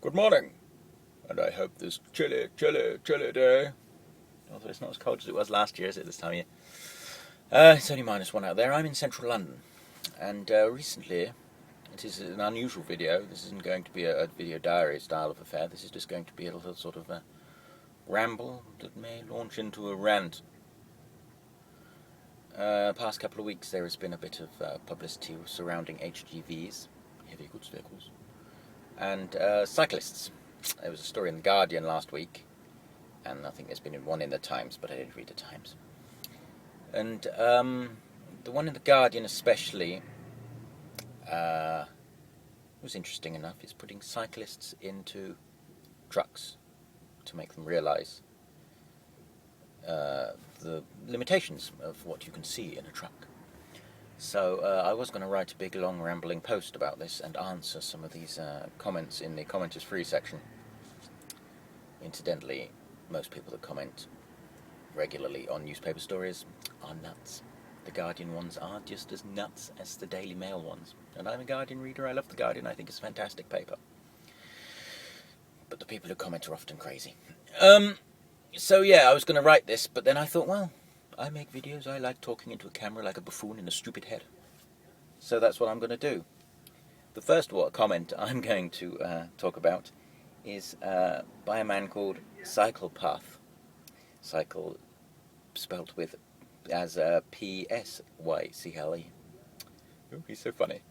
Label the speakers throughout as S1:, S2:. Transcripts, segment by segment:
S1: Good morning, and I hope this chilly day. Although it's not as cold as it was last year, is it, this time of year? It's only -1 out there. I'm in central London, and recently, it is an unusual video. This isn't going to be a video diary style of affair. This is just going to be a little sort of a ramble that may launch into a rant. Past couple of weeks there has been a bit of publicity surrounding HGVs, heavy goods vehicles, and cyclists. There was a story in The Guardian last week, and I think there's been one in The Times, but I didn't read The Times. And the one in The Guardian especially was interesting enough. It's putting cyclists into trucks to make them realise the limitations of what you can see in a truck. So I was going to write a big long rambling post about this and answer some of these comments in the commenters free section. Incidentally, most people that comment regularly on newspaper stories are nuts. The Guardian ones are just as nuts as the Daily Mail ones. And I'm a Guardian reader. I love the Guardian. I think it's a fantastic paper. But the people who comment are often crazy. So yeah, I was going to write this, but then I thought, well, I make videos. I like talking into a camera like a buffoon in a stupid head. So that's what I'm going to do. The first comment I'm going to talk about is by a man called Cyclists. Cycle spelt with as P-S-Y-C-L-E. Oh, he's so funny.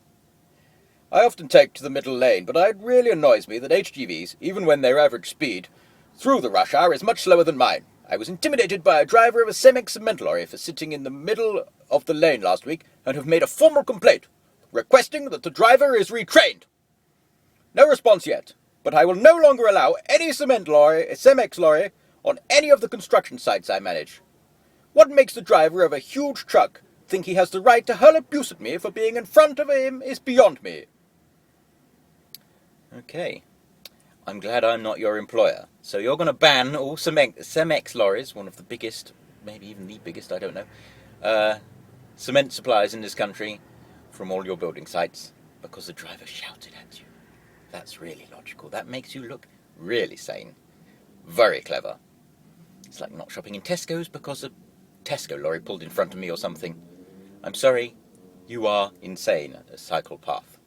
S1: I often take to the middle lane, but it really annoys me that HGVs, even when their average speed through the rush hour is much slower than mine. I was intimidated by a driver of a semi-cement lorry for sitting in the middle of the lane last week and have made a formal complaint, requesting that the driver is retrained. No response yet, but I will no longer allow any Cemex lorry on any of the construction sites I manage. What makes the driver of a huge truck think he has the right to hurl abuse at me for being in front of him is beyond me. Okay. I'm glad I'm not your employer. So you're going to ban all Cemex lorries, one of the biggest, maybe even the biggest, I don't know, cement suppliers in this country, from all your building sites, because the driver shouted at you. That's really logical. That makes you look really sane. Very clever. It's like not shopping in Tesco's because a Tesco lorry pulled in front of me or something. I'm sorry, you are insane, a cycle path.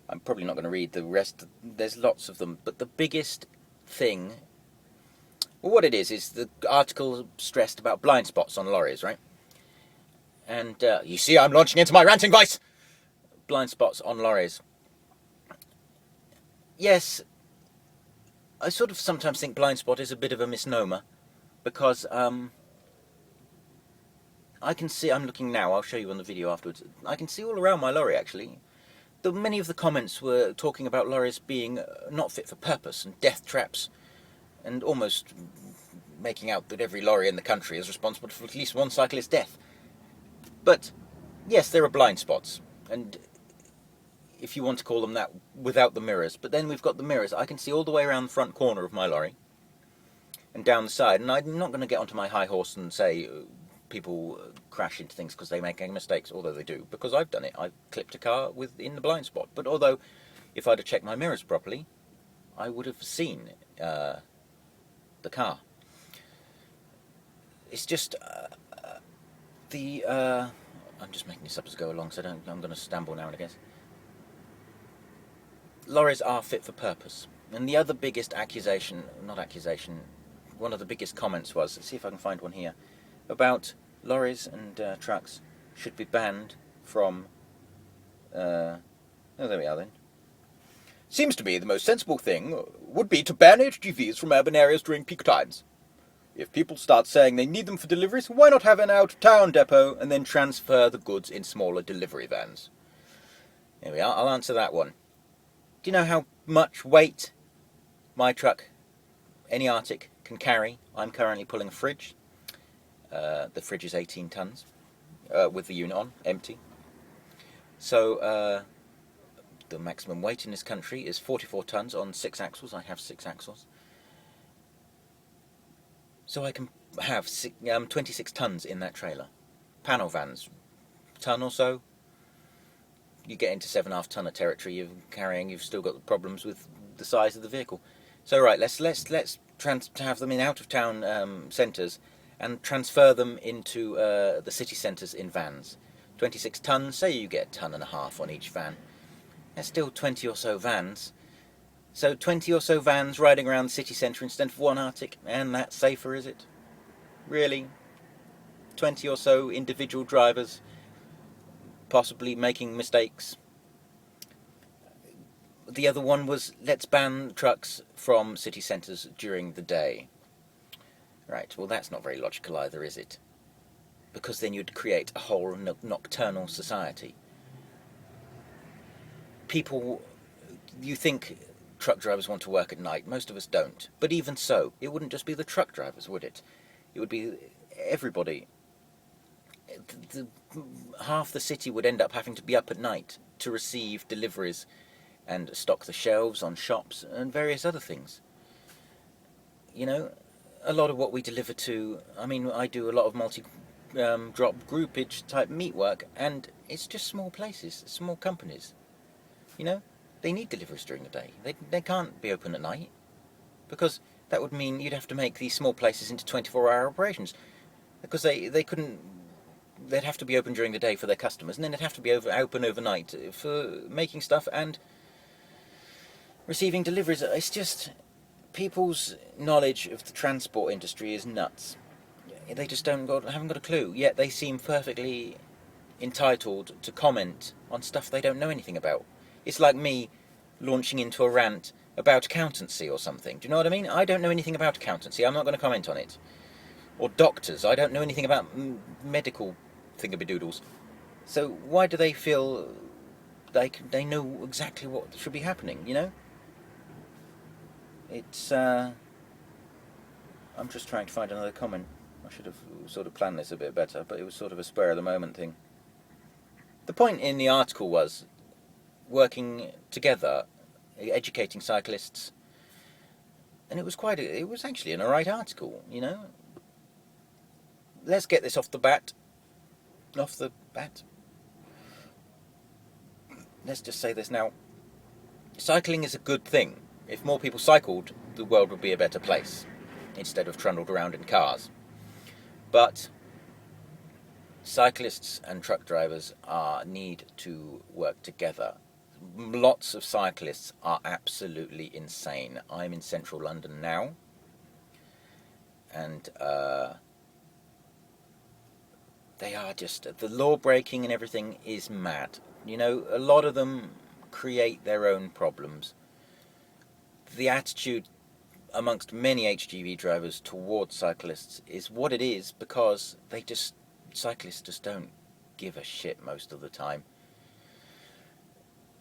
S1: I'm probably not going to read the rest. There's lots of them. But the biggest thing, well, what it is the article stressed about blind spots on lorries, right? And you see, I'm launching into my ranting voice. Blind spots on lorries. Yes, I sort of sometimes think blind spot is a bit of a misnomer. Because I can see, I'm looking now, I'll show you on the video afterwards. I can see all around my lorry, actually. Many of the comments were talking about lorries being not fit for purpose and death traps, and almost making out that every lorry in the country is responsible for at least one cyclist death. But yes, there are blind spots, and if you want to call them that, without the mirrors. But then we've got the mirrors. I can see all the way around the front corner of my lorry and down the side, and I'm not going to get onto my high horse and say people crash into things because they make mistakes, although they do, because I've done it. I've clipped a car in the blind spot. But although, if I'd have checked my mirrors properly, I would have seen the car. It's just I'm just making this up as I go along, so I'm going to stumble now and again. Lorries are fit for purpose. And the other biggest one of the biggest comments was, let's see if I can find one here, about lorries and trucks should be banned from, oh, there we are then. Seems to me the most sensible thing would be to ban HGVs from urban areas during peak times. If people start saying they need them for deliveries, why not have an out-of-town depot and then transfer the goods in smaller delivery vans? There we are, I'll answer that one. Do you know how much weight my truck, any Arctic, can carry? I'm currently pulling a fridge. The fridge is 18 tons with the unit on, empty. So the maximum weight in this country is 44 tons on 6 axles. I have 6 axles. So I can have 26 tons in that trailer. Panel vans, ton or so. You get into 7.5 tonner territory you've still got the problems with the size of the vehicle. So right, let's have them in out of town centres and transfer them into the city centres in vans. 26 tonnes. Say you get a tonne and a half on each van. There's still 20 or so vans. So 20 or so vans riding around the city centre instead of one Arctic, and that's safer, is it? Really? 20 or so individual drivers possibly making mistakes. The other one was, let's ban trucks from city centres during the day. Right, well that's not very logical either, is it? Because then you'd create a whole nocturnal society. People, you think truck drivers want to work at night. Most of us don't. But even so, it wouldn't just be the truck drivers, would it? It would be everybody. Half the city would end up having to be up at night to receive deliveries and stock the shelves on shops and various other things. You know, a lot of what we deliver to, I mean, I do a lot of multi-drop groupage type meat work, and it's just small places, small companies. You know, they need deliveries during the day. They can't be open at night, because that would mean you'd have to make these small places into 24-hour operations, because they couldn't. They'd have to be open during the day for their customers, and then they'd have to be open overnight for making stuff and receiving deliveries. It's just, people's knowledge of the transport industry is nuts. They just haven't got a clue. Yet they seem perfectly entitled to comment on stuff they don't know anything about. It's like me launching into a rant about accountancy or something. Do you know what I mean? I don't know anything about accountancy. I'm not going to comment on it. Or doctors. I don't know anything about medical thingabidoodles. So why do they feel like they know exactly what should be happening, you know? It's, I'm just trying to find another comment. I should have sort of planned this a bit better, but it was sort of a spur of the moment thing. The point in the article was working together, educating cyclists, and it was actually an alright article, you know? Let's get this off the bat. Let's just say this now. Cycling is a good thing. If more people cycled, the world would be a better place, instead of trundled around in cars. But cyclists and truck drivers need to work together. Lots of cyclists are absolutely insane. I'm in central London now, and they are just, the law breaking and everything is mad. You know, a lot of them create their own problems. The attitude amongst many HGV drivers towards cyclists is what it is, because cyclists just don't give a shit most of the time.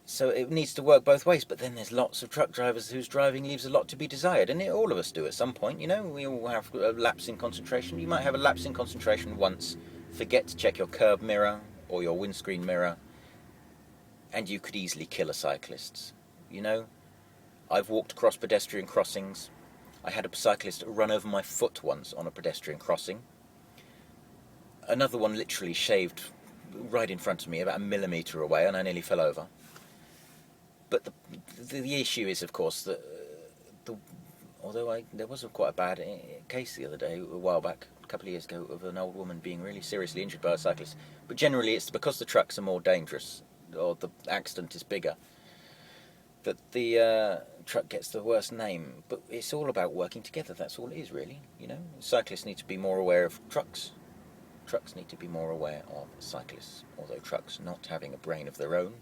S1: So it needs to work both ways, but then there's lots of truck drivers whose driving leaves a lot to be desired, and all of us do at some point, you know. We all have a lapse in concentration. You might have a lapse in concentration once, forget to check your curb mirror or your windscreen mirror, and you could easily kill a cyclist, you know. I've walked across pedestrian crossings. I had a cyclist run over my foot once on a pedestrian crossing. Another one literally shaved right in front of me, about a millimetre away, and I nearly fell over. But the issue is, of course, that although there was quite a bad case the other day, a while back, a couple of years ago, of an old woman being really seriously injured by a cyclist. But generally it's because the trucks are more dangerous, or the accident is bigger, that the truck gets the worst name. But it's all about working together, that's all it is really, you know. Cyclists need to be more aware of trucks. Trucks need to be more aware of cyclists, although trucks not having a brain of their own,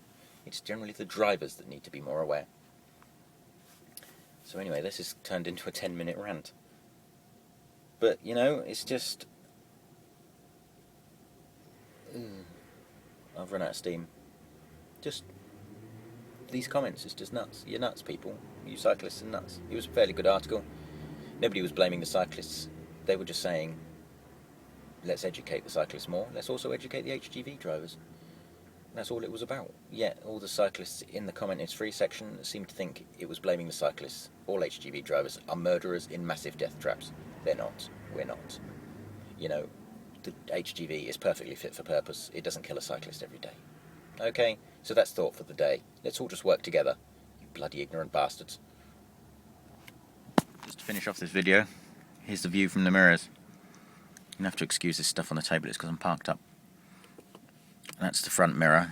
S1: it's generally the drivers that need to be more aware. So anyway, this has turned into a 10-minute rant. But, you know, it's just... I've run out of steam. Just... these comments is just nuts. You're nuts, people. You cyclists are nuts. It was a fairly good article. Nobody was blaming the cyclists. They were just saying, let's educate the cyclists more. Let's also educate the HGV drivers. That's all it was about. Yet all the cyclists in the comment is free section seemed to think it was blaming the cyclists. All HGV drivers are murderers in massive death traps. They're not. We're not. You know, the HGV is perfectly fit for purpose. It doesn't kill a cyclist every day. Okay, so that's thought for the day. Let's all just work together. You bloody ignorant bastards. finish off this video, here's the view from the mirrors. You have to excuse this stuff on the table, it's because I'm parked up. That's the front mirror.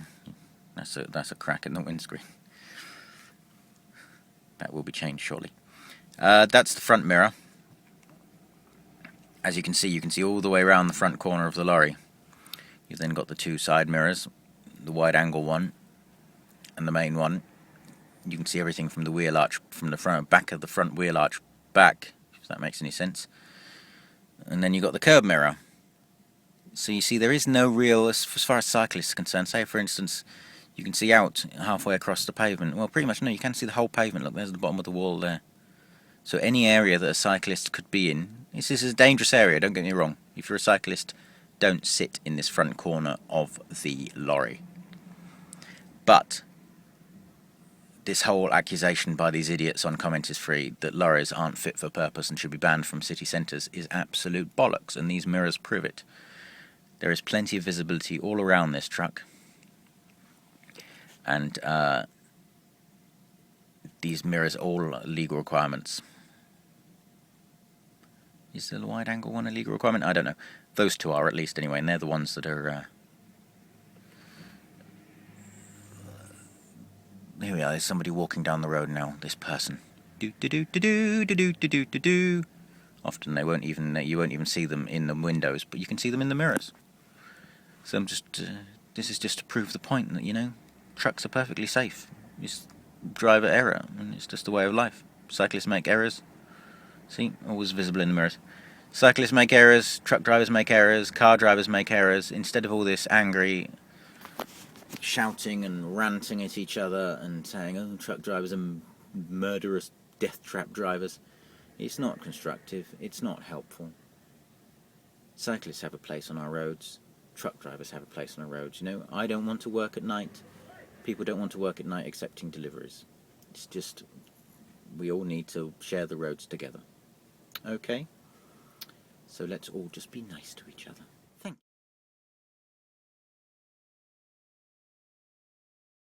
S1: That's a crack in the windscreen. That will be changed shortly. That's the front mirror. As you can see all the way around the front corner of the lorry. You've then got the two side mirrors, the wide angle one and the main one. You can see everything from the wheel arch, from the front, back of the front wheel arch back, if that makes any sense. And then you've got the curb mirror. So you see there is no real, as far as cyclists are concerned, say for instance, you can see out halfway across the pavement. Well, pretty much no, you can see the whole pavement. Look, there's the bottom of the wall there. So any area that a cyclist could be in, this is a dangerous area, don't get me wrong. If you're a cyclist, don't sit in this front corner of the lorry. But this whole accusation by these idiots on Comment is Free that lorries aren't fit for purpose and should be banned from city centres is absolute bollocks, and these mirrors prove it. There is plenty of visibility all around this truck, and these mirrors all legal requirements. Is the wide angle one a legal requirement? I don't know. Those two are, at least anyway, and they're the ones that are... Here we are, there's somebody walking down the road now, this person. Do-do-do-do-do-do-do-do-do-do. Often you won't even see them in the windows, but you can see them in the mirrors. So this is just to prove the point that, you know, trucks are perfectly safe. It's driver error, and it's just a way of life. Cyclists make errors. See, always visible in the mirrors. Cyclists make errors, truck drivers make errors, car drivers make errors. Instead of all this angry shouting and ranting at each other and saying, oh, truck drivers are murderous death trap drivers, it's not constructive, it's not helpful. Cyclists have a place on our roads, truck drivers have a place on our roads. You know, I don't want to work at night, people don't want to work at night accepting deliveries. It's just, we all need to share the roads together. Okay? So let's all just be nice to each other.